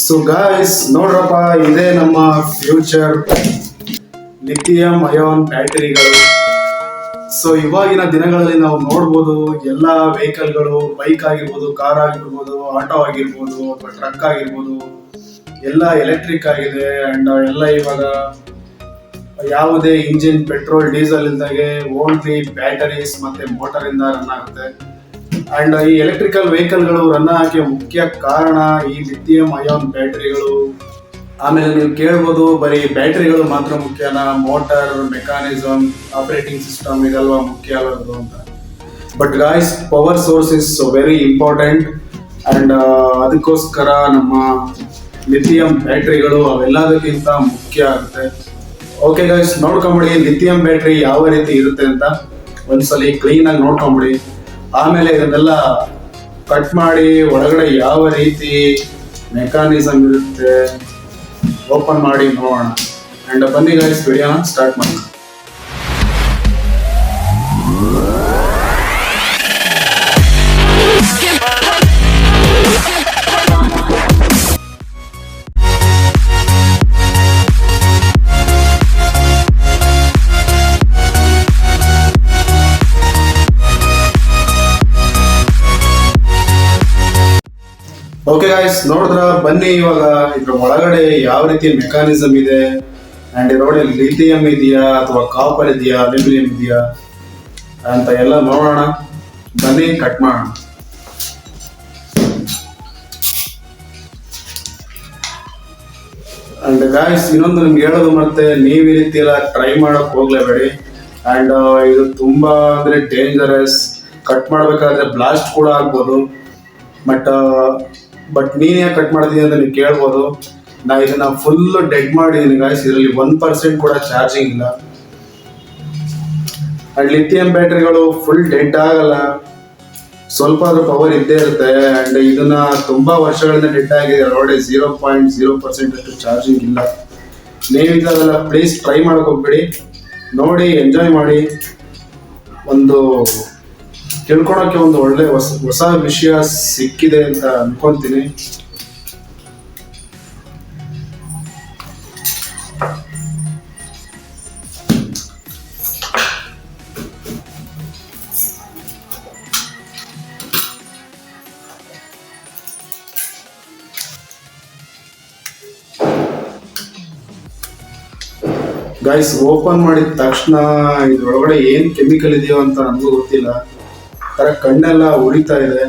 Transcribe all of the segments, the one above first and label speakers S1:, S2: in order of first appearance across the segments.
S1: So guys ನೋಡ್ರಪ್ಪ, ಇದೇ ನಮ್ಮ ಫ್ಯೂಚರ್ ಲಿಥಿಯಂ ಅಯಾನ್ ಬ್ಯಾಟರಿಗಳು. ಸೊ ಇವಾಗಿನ ದಿನಗಳಲ್ಲಿ ನಾವು ನೋಡ್ಬೋದು ಎಲ್ಲ ವೆಹಿಕಲ್ಗಳು, ಬೈಕ್ ಆಗಿರ್ಬೋದು, ಕಾರ್ ಆಗಿರ್ಬೋದು, ಆಟೋ ಆಗಿರ್ಬೋದು ಅಥವಾ ಟ್ರಕ್ ಆಗಿರ್ಬೋದು, ಎಲ್ಲ ಎಲೆಕ್ಟ್ರಿಕ್ ಆಗಿದೆ. ಅಂಡ್ ಎಲ್ಲ ಇವಾಗ ಯಾವುದೇ ಇಂಜಿನ್, ಪೆಟ್ರೋಲ್, ಡೀಸೆಲ್ ಇಲ್ದಾಗೆ ಓನ್ಲಿ ಬ್ಯಾಟರೀಸ್ ಮತ್ತೆ ಮೋಟರ್ ಇಂದ ರನ್ ಆಗುತ್ತೆ. ಅಂಡ್ ಈ ಎಲೆಕ್ಟ್ರಿಕಲ್ ವೆಹಿಕಲ್ಗಳು ರನ್ ಆಗಕ್ಕೆ ಮುಖ್ಯ ಕಾರಣ ಈ ಲಿಥಿಯಂ ಅಯಾನ್ ಬ್ಯಾಟರಿಗಳು. ಆಮೇಲೆ ನೀವು ಕೇಳ್ಬೋದು, ಬರೀ ಬ್ಯಾಟರಿಗಳು ಮಾತ್ರ ಮುಖ್ಯನಾ, ಮೋಟರ್, ಮೆಕ್ಯಾನಿಸಮ್, ಆಪರೇಟಿಂಗ್ ಸಿಸ್ಟಮ್ ಇದೆಲ್ಲ ಮುಖ್ಯ ಆಗೋದು ಅಂತ. But guys, power source is very important. And ಅದಕ್ಕೋಸ್ಕರ ನಮ್ಮ ಲಿಥಿಯಂ ಬ್ಯಾಟರಿಗಳು ಅವೆಲ್ಲದಕ್ಕಿಂತ ಮುಖ್ಯ ಆಗುತ್ತೆ. ಓಕೆ ಗಾಯ್ಸ್, ನೋಡ್ಕೊಂಬಿಡಿ ಲಿಥಿಯಂ ಬ್ಯಾಟರಿ ಯಾವ ರೀತಿ ಇರುತ್ತೆ ಅಂತ ಒಂದ್ಸಲಿ ಕ್ಲೀನ್ ಆಗಿ ನೋಡ್ಕೊಂಬಿಡಿ. ಆಮೇಲೆ ಇದನ್ನೆಲ್ಲ ಕಟ್ ಮಾಡಿ ಒಳಗಡೆ ಯಾವ ರೀತಿ ಮೆಕ್ಯಾನಿಸಮ್ ಇರುತ್ತೆ ಓಪನ್ ಮಾಡಿ ನೋಡೋಣ. ಅಂಡ್ ಬನ್ನಿ ಗಾಯ್ಸ್, ವಿಡಿಯೋನ ಸ್ಟಾರ್ಟ್ ಮಾಡೋಣ. ಓಕೆ ಗಾಯ್ಸ್, ನೋಡಿದ್ರ ಬನ್ನಿ ಇವಾಗ ಇದ್ರ ಒಳಗಡೆ ಯಾವ ರೀತಿ ಮೆಕ್ಯಾನಿಸಮ್ ಇದೆ ಅಂಡ್ ನೋಡಿ ಲಿಥಿಯಂ ಇದೆಯಾ ಅಥವಾ ಕಾಪರ್ ಇದೆಯಾ, ಅಲ್ಯೂಮಿನಿಯಂ ಇದೆಯಾ ಅಂತ ಎಲ್ಲ ನೋಡೋಣ. ಬನ್ನಿ ಕಟ್ ಮಾಡೋಣ. ಅಂಡ್ ಗಾಯ್ಸ್, ಇನ್ನೊಂದು ನಿಮ್ಗೆ ಹೇಳೋದು ಮತ್ತೆ, ನೀವು ಈ ರೀತಿ ಎಲ್ಲ ಟ್ರೈ ಮಾಡಕ್ ಹೋಗ್ಲೇಬೇಡಿ. ಅಂಡ್ ಇದು ತುಂಬಾ ಅಂದ್ರೆ ಡೇಂಜರಸ್. ಕಟ್ ಮಾಡ್ಬೇಕಾದ್ರೆ ಬ್ಲಾಸ್ಟ್ ಕೂಡ ಆಗ್ಬೋದು. ಬಟ್ ನೀನ್ ಯಾಕೆ ಕಟ್ ಮಾಡಿದೀನಿ ಅಂತ ನೀವು ಕೇಳ್ಬೋದು. ನಾ ಇದನ್ನ ಫುಲ್ ಡೆಡ್ ಮಾಡಿದೀನಿ ಗಾಯ್ಸ್. ಇದರಲ್ಲಿ 1% ಕೂಡ ಚಾರ್ಜಿಂಗ್ ಇಲ್ಲ. ಅಂಡ್ ಲಿಥಿಯಂ ಬ್ಯಾಟರಿಗಳು ಫುಲ್ ಡೆಡ್ ಆಗಲ್ಲ, ಸ್ವಲ್ಪ ಆದ್ರೂ ಪವರ್ ಇದ್ದೇ ಇರುತ್ತೆ. ಅಂಡ್ ಇದನ್ನ ತುಂಬಾ ವರ್ಷಗಳಿಂದ ಡೆಡ್ ಆಗಿದೆ ನೋಡಿ. 0.0% ಅಷ್ಟು ಚಾರ್ಜಿಂಗ್ ಇಲ್ಲ. ನೀವಿದೆಲ್ಲ ಪ್ಲೀಸ್ ಟ್ರೈ ಮಾಡಕ್ ಹೋಗ್ಬೇಡಿ. ನೋಡಿ, ಎಂಜಾಯ್ ಮಾಡಿ. ಒಂದು ತಿಳ್ಕೊಳಕ್ಕೆ ಒಂದು ಒಳ್ಳೆ ಹೊಸ ವಿಷಯ ಸಿಕ್ಕಿದೆ ಅಂತ ಅನ್ಕೊಂತೀನಿ. ಗೈಸ್, ಓಪನ್ ಮಾಡಿದ ತಕ್ಷಣ ಇದ್ರೊಳಗಡೆ ಏನ್ ಕೆಮಿಕಲ್ ಇದೆಯೋ ಅಂತ ನನಗೂ ಗೊತ್ತಿಲ್ಲ. ತರ ಕಣ್ಣೆಲ್ಲ ಉರಿತಾ ಇದೆ.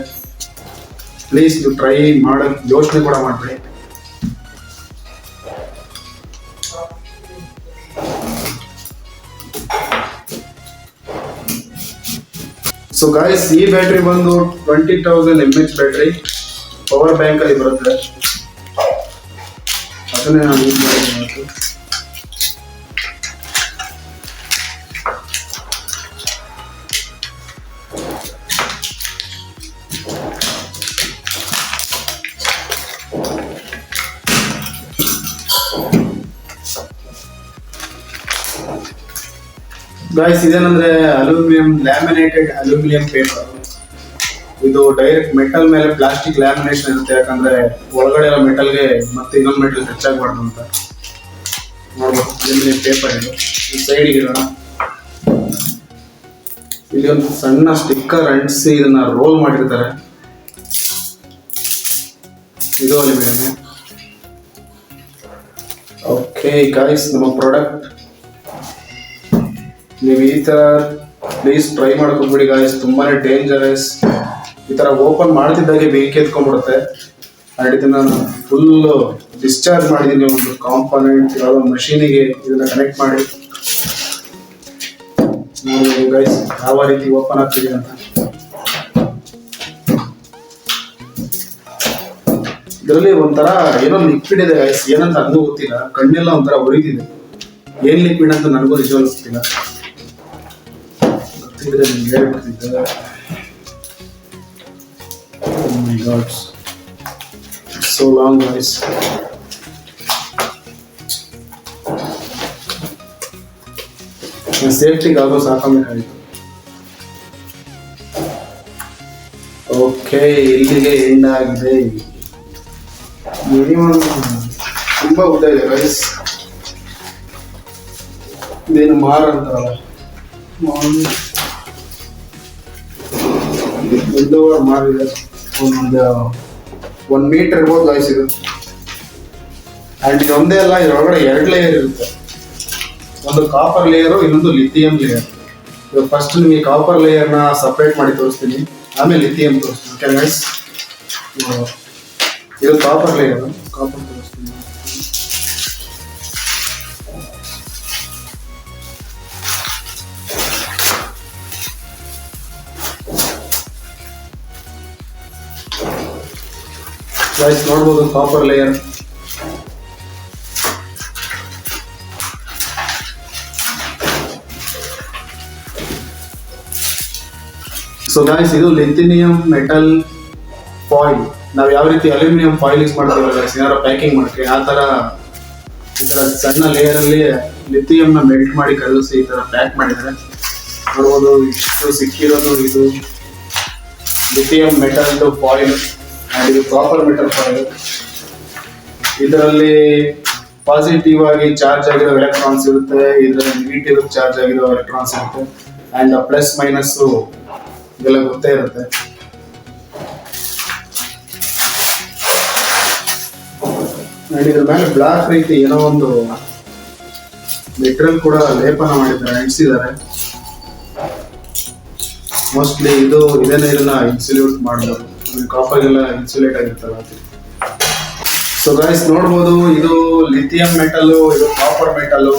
S1: ಪ್ಲೀಸ್ ನೀವು ಟ್ರೈ ಮಾಡಕ್ ಯೋಚನೆ ಕೂಡ ಮಾಡ್ಬೇಡಿ. ಸೊ ಗಾಯ್ಸ್, ಈ ಬ್ಯಾಟ್ರಿ ಬಂದು 20,000 mAh ಬ್ಯಾಟ್ರಿ. ಪವರ್ ಬ್ಯಾಂಕ್ ಅಲ್ಲಿ ಬರುತ್ತೆ. ಅದನ್ನೇ ನಾನು ಯೂಸ್ ಮಾಡಿದ್ದೀನಿ. ಗಾಯ್ಸ್, ಇದೇನಂದ್ರೆ ಲ್ಯಾಮಿನೇಟೆಡ್ ಅಲ್ಯೂಮಿನಿಯಂ ಪೇಪರ್. ಇದು ಡೈರೆಕ್ಟ್ ಮೆಟಲ್ ಮೇಲೆ ಪ್ಲಾಸ್ಟಿಕ್ ಲ್ಯಾಮಿನೇಷನ್ ಇರುತ್ತೆ. ಯಾಕಂದ್ರೆ ಒಳಗಡೆ ಎಲ್ಲ ಮೆಟಲ್ಗೆ ಮತ್ತೆ ಇನ್ನೊಂದು ಮೆಟಲ್ ಟಚ್ ಆಗಬಾರ್ದು ಅಂತ. ನೋಡ್ಬೋದು, ಅಲ್ಯೂಮಿನಿಯಂ ಪೇಪರ್ ಇದು. ಈ ಸೈಡಿಗೆ ಇರೋಣ. ಇಲ್ಲಿ ಒಂದು ಸಣ್ಣ ಸ್ಟಿಕ್ಕರ್ ಅಂಟಿಸಿ ಇದನ್ನ ರೋಲ್ ಮಾಡಿರ್ತಾರೆ. ಇದು ಅಲ್ಯೂಮಿನಿಯಂ. ಓಕೆ ಗಾಯ್ಸ್, ನಮ್ಮ ಪ್ರಾಡಕ್ಟ್ ನೀವು ಈ ತರ ಪ್ಲೀಸ್ ಟ್ರೈ ಮಾಡ್ಕೊಂಡ್ಬಿಡಿ ಗಾಯ್ಸ್. ತುಂಬಾನೇ ಡೇಂಜರಸ್. ಈ ತರ ಓಪನ್ ಮಾಡ್ತಿದ್ದಾಗೆ ಬೆಂಕಿ ಎತ್ಕೊಂಡ್ಬಿಡುತ್ತೆ. ಅಂಡ್ ಇದನ್ನ ನಾನು ಫುಲ್ ಡಿಸ್ಚಾರ್ಜ್ ಮಾಡಿದ್ದೀನಿ. ಒಂದು ಕಾಂಪೋನೆಂಟ್ ಯಾವುದೋ ಮಷೀನಿಗೆ ಇದನ್ನ ಕನೆಕ್ಟ್ ಮಾಡಿ ನೋಡಿ ಗೈಸ್ ಯಾವ ರೀತಿ ಓಪನ್ ಆಗ್ತಿದೆ ಅಂತ. ಇದರಲ್ಲಿ ಒಂಥರ ಏನೋ ಲಿಕ್ವಿಡ್ ಇದೆ ಗೈಸ್. ಏನಂತ ನನಗೂ ಗೊತ್ತಿಲ್ಲ. ಕಣ್ಣೆಲ್ಲ ಒಂಥರ ಉರಿತಿದೆ. ಏನ್ ಲಿಕ್ವಿಡ್ ಅಂತ ನನಗೂ ನಿಜವಾಗ್ಲೂ ಗೊತ್ತಿಲ್ಲ. ಗೊತ್ತಿದ್ರೆ ನಿಮ್ಗೆ ಹೇಳ್ಬಿಡ್ತಿದ್ದೆ. Oh my God, it's so long guys. ಸೇಫ್ಟಿಗೆ ಆಗೋ ಸಾಕಾಗಬೇಕಾಗಿತ್ತು. ಓಕೆ, ಇಲ್ಲಿಗೆ ಎಂಡ್ ಆಗಿದೆ. ಮಿನಿಮಮ್ ತುಂಬಾ ಉದ್ದ ಇದೆ ಗೈಸ್. ಇದೇನು ಮಾರ್ ಅಂತಾರಲ್ಲ, ಮಾರಿದೆ ಒಂದು 1 ಮೀಟರ್ ಇರ್ಬೋದು ಗೈಸ್ ಇದು. ಅಂಡ್ ಇದೊಂದೇ ಅಲ್ಲ, ಇದರೊಳಗಡೆ 2 ಲೇಯರ್ ಇರುತ್ತೆ. ಒಂದು ಕಾಪರ್ ಲೇಯರು, ಇನ್ನೊಂದು ಲಿಥಿಯಂ ಲೇಯರ್. ಇವಾಗ ಫಸ್ಟ್ ನಿಮಗೆ ಕಾಪರ್ ಲೇಯರ್ನ ಸಪ್ರೇಟ್ ಮಾಡಿ ತೋರಿಸ್ತೀನಿ, ಆಮೇಲೆ ಲಿಥಿಯಂ ತೋರಿಸ್ತೀನಿ. ಓಕೆ ಗೈಸ್, ಇದು ಕಾಪರ್ ಲೇಯರ್, ಕಾಪರ್ ತೋರಿಸ್ತೀನಿ. ಗೈಸ್ ನೋಡ್ಬೋದು ಕಾಪರ್ ಲೇಯರ್. ಸೊ ಗೈಸ್, ಇದು ಲಿಥಿಯಂ ಮೆಟಲ್ ಫಾಯಿಲ್. ನಾವು ಯಾವ ರೀತಿ ಅಲ್ಯೂಮಿನಿಯಂ ಫಾಯಿಲ್ ಯೂಸ್ ಮಾಡ್ತೀವಲ್ಲ ಗೈಸ್, ಏನಾದ್ರು ಪ್ಯಾಕಿಂಗ್ ಮಾಡ್ತೀವಿ, ಆ ಥರ ಈ ಥರ ಸಣ್ಣ ಲೇಯರಲ್ಲಿ ಲಿಥಿಯಂನ ಮೆಲ್ಟ್ ಮಾಡಿ ಕಲಸಿ ಈ ಥರ ಪ್ಯಾಕ್ ಮಾಡಿದ್ದಾರೆ. ನೋಡ್ಬೋದು ಇಷ್ಟು ಸಿಕ್ಕಿರೋದು ಇದು ಲಿಥಿಯಂ ಮೆಟಲ್ ಫಾಯಿಲ್. ಆ್ಯಂಡ್ ಇದು ಕಾಪರ್ ಮೆಟಲ್ ಫಾಯಿಲ್. ಇದರಲ್ಲಿ ಪಾಸಿಟಿವ್ ಆಗಿ ಚಾರ್ಜ್ ಆಗಿರೋ ಎಲೆಕ್ಟ್ರಾನ್ಸ್ ಇರುತ್ತೆ, ಇದರಲ್ಲಿ ನೆಗೆಟಿವ್ ಚಾರ್ಜ್ ಆಗಿರೋ ಎಲೆಕ್ಟ್ರಾನ್ಸ್ ಇರುತ್ತೆ. ಆ್ಯಂಡ್ ಪ್ಲಸ್ ಮೈನಸ್ಸು ಇದೆಲ್ಲ ಗೊತ್ತೇ ಇರುತ್ತೆ. ಆ್ಯಂಡ್ ಇದ್ರ ಮೇಲೆ ಬ್ಲಾಕ್ ರೀತಿ ಏನೋ ಒಂದು ಮೆಟೀರಿಯಲ್ ಕೂಡ ಲೇಪನ ಮಾಡಿದ್ದಾರೆ, ಅಂಟಿಸಿದ್ದಾರೆ. ಮೋಸ್ಟ್ಲಿ ಇದನ್ನ ಇನ್ಸುಲೇಟ್ ಮಾಡಬಹುದು, ಕಾಪರ್ಗೆಲ್ಲ ಇನ್ಸುಲೇಟ್ ಆಗಿರ್ತಲ್ಲ. ಸೊ ಗೈಸ್ ನೋಡ್ಬೋದು, ಇದು ಲಿಥಿಯಂ ಮೆಟಲ್, ಇದು ಕಾಪರ್ ಮೆಟಲ್.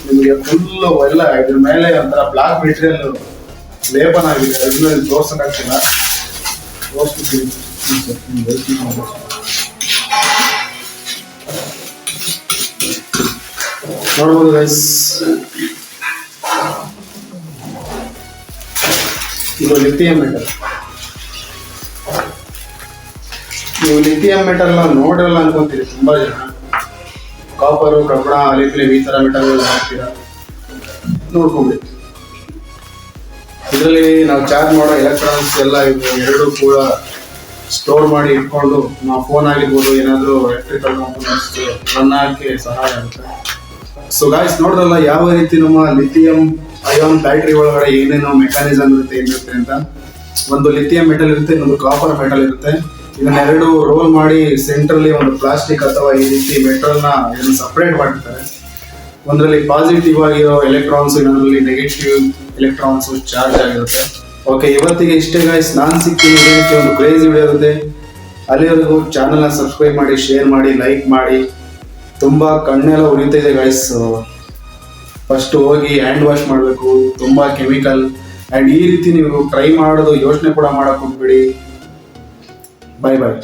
S1: ನಿಮಗೆ ಫುಲ್ ಎಲ್ಲ ಇದ್ರ ಮೇಲೆ ಒಂಥರ ಬ್ಲಾಕ್ ಮೆಟೀರಿಯಲ್ ಲೇಪನ ಆಗಿದೆ. ಅದನ್ನ ತೋರ್ಸಕ್ಕಾಗ್ತಿಲ್ಲ, ತೋರಿಸ್ತೀನಿ. ನೋಡ್ಬೋದು ಗೈಸ್, ಇದು ಲಿಥಿಯಂ ಮೆಟಲ್. ನೀವು ಲಿಥಿಯಂ ಮೆಟಲ್ ನೋಡಿರಲ್ಲ ಅನ್ಕೊಂತೀರಿ ತುಂಬಾ ಜನ. ಕಾಪರು, ಕಬ್ಬಣ, ಅಲ್ಯೂಮಿನಿಯಂ ಈ ತರ ಮೆಟಲ್ ಹಾಕ್ತೀರಾ, ನೋಡ್ಕೊಂಡ್ಬಿಡಿ. ಇದರಲ್ಲಿ ನಾವು ಚಾರ್ಜ್ ಮಾಡೋ ಎಲೆಕ್ಟ್ರಾನ್ಸ್ ಎಲ್ಲ ಇದು ಎರಡು ಕೂಡ ಸ್ಟೋರ್ ಮಾಡಿ ಇಟ್ಕೊಂಡು ನಾವು ಫೋನ್ ಆಗಿರ್ಬೋದು, ಏನಾದರೂ ಎಲೆಕ್ಟ್ರಿಕಲ್ ಕಾಂಪೋನೆಂಟ್ಸ್ ರನ್ ಆಗಕ್ಕೆ ಸಹಾಯ ಆಗುತ್ತೆ. ಸೊ ಗಾಯ್ಸ್ ನೋಡಿದ್ರಲ್ಲ ಯಾವ ರೀತಿ ನಮ್ಮ ಲಿಥಿಯಂ ಅಯಾನ್ ಬ್ಯಾಟ್ರಿ ಒಳಗಡೆ ಏನೇನೋ ಮೆಕ್ಯಾನಿಸಮ್ ಇರುತ್ತೆ ಅಂತ. ಒಂದು ಲಿಥಿಯಂ ಮೆಟಲ್ ಇರುತ್ತೆ, ಇನ್ನೊಂದು ಕಾಪರ್ ಮೆಟಲ್ ಇರುತ್ತೆ. ಇದನ್ನೆರಡು ರೋಲ್ ಮಾಡಿ ಸೆಂಟ್ರಲ್ಲಿ ಒಂದು ಪ್ಲಾಸ್ಟಿಕ್ ಅಥವಾ ಈ ರೀತಿ ಮೆಟಲ್ನ ಇದನ್ನು ಸಪ್ರೇಟ್ ಮಾಡಿರ್ತಾರೆ. ಒಂದರಲ್ಲಿ ಪಾಸಿಟಿವ್ ಆಗಿರೋ ಎಲೆಕ್ಟ್ರಾನ್ಸ್, ಇನ್ನೊಂದರಲ್ಲಿ ನೆಗೆಟಿವ್ ಎಲೆಕ್ಟ್ರಾನ್ಸ್ ಚಾರ್ಜ್ ಆಗಿರುತ್ತೆ. ಓಕೆ, ಇವತ್ತಿಗೆ ಇಷ್ಟೇ ಗಾಯ್ಸ್. ನಾನು ಸಿಗ್ತೀನಿ ಒಂದು ಕ್ರೇಜಿ ವಿಡಿಯೋ ಇರುತ್ತೆ. ಅಲ್ಲಿವರೆಗೂ ಚಾನಲ್ನ ಸಬ್ಸ್ಕ್ರೈಬ್ ಮಾಡಿ, ಶೇರ್ ಮಾಡಿ, ಲೈಕ್ ಮಾಡಿ. ತುಂಬ ಕಣ್ಣೆಲ್ಲ ಉರಿತಿದೆ ಗಾಯ್ಸ್. ಫಸ್ಟ್ ಹೋಗಿ ಹ್ಯಾಂಡ್ ವಾಶ್ ಮಾಡಬೇಕು, ತುಂಬ ಕೆಮಿಕಲ್. ಆ್ಯಂಡ್ ಈ ರೀತಿ ನೀವು ಟ್ರೈ ಮಾಡೋದು ಯೋಚನೆ ಕೂಡ ಮಾಡೋಕೆ ಹೋಗ್ಬೇಡಿ. ಬಾಯ್ ಬಾಯ್.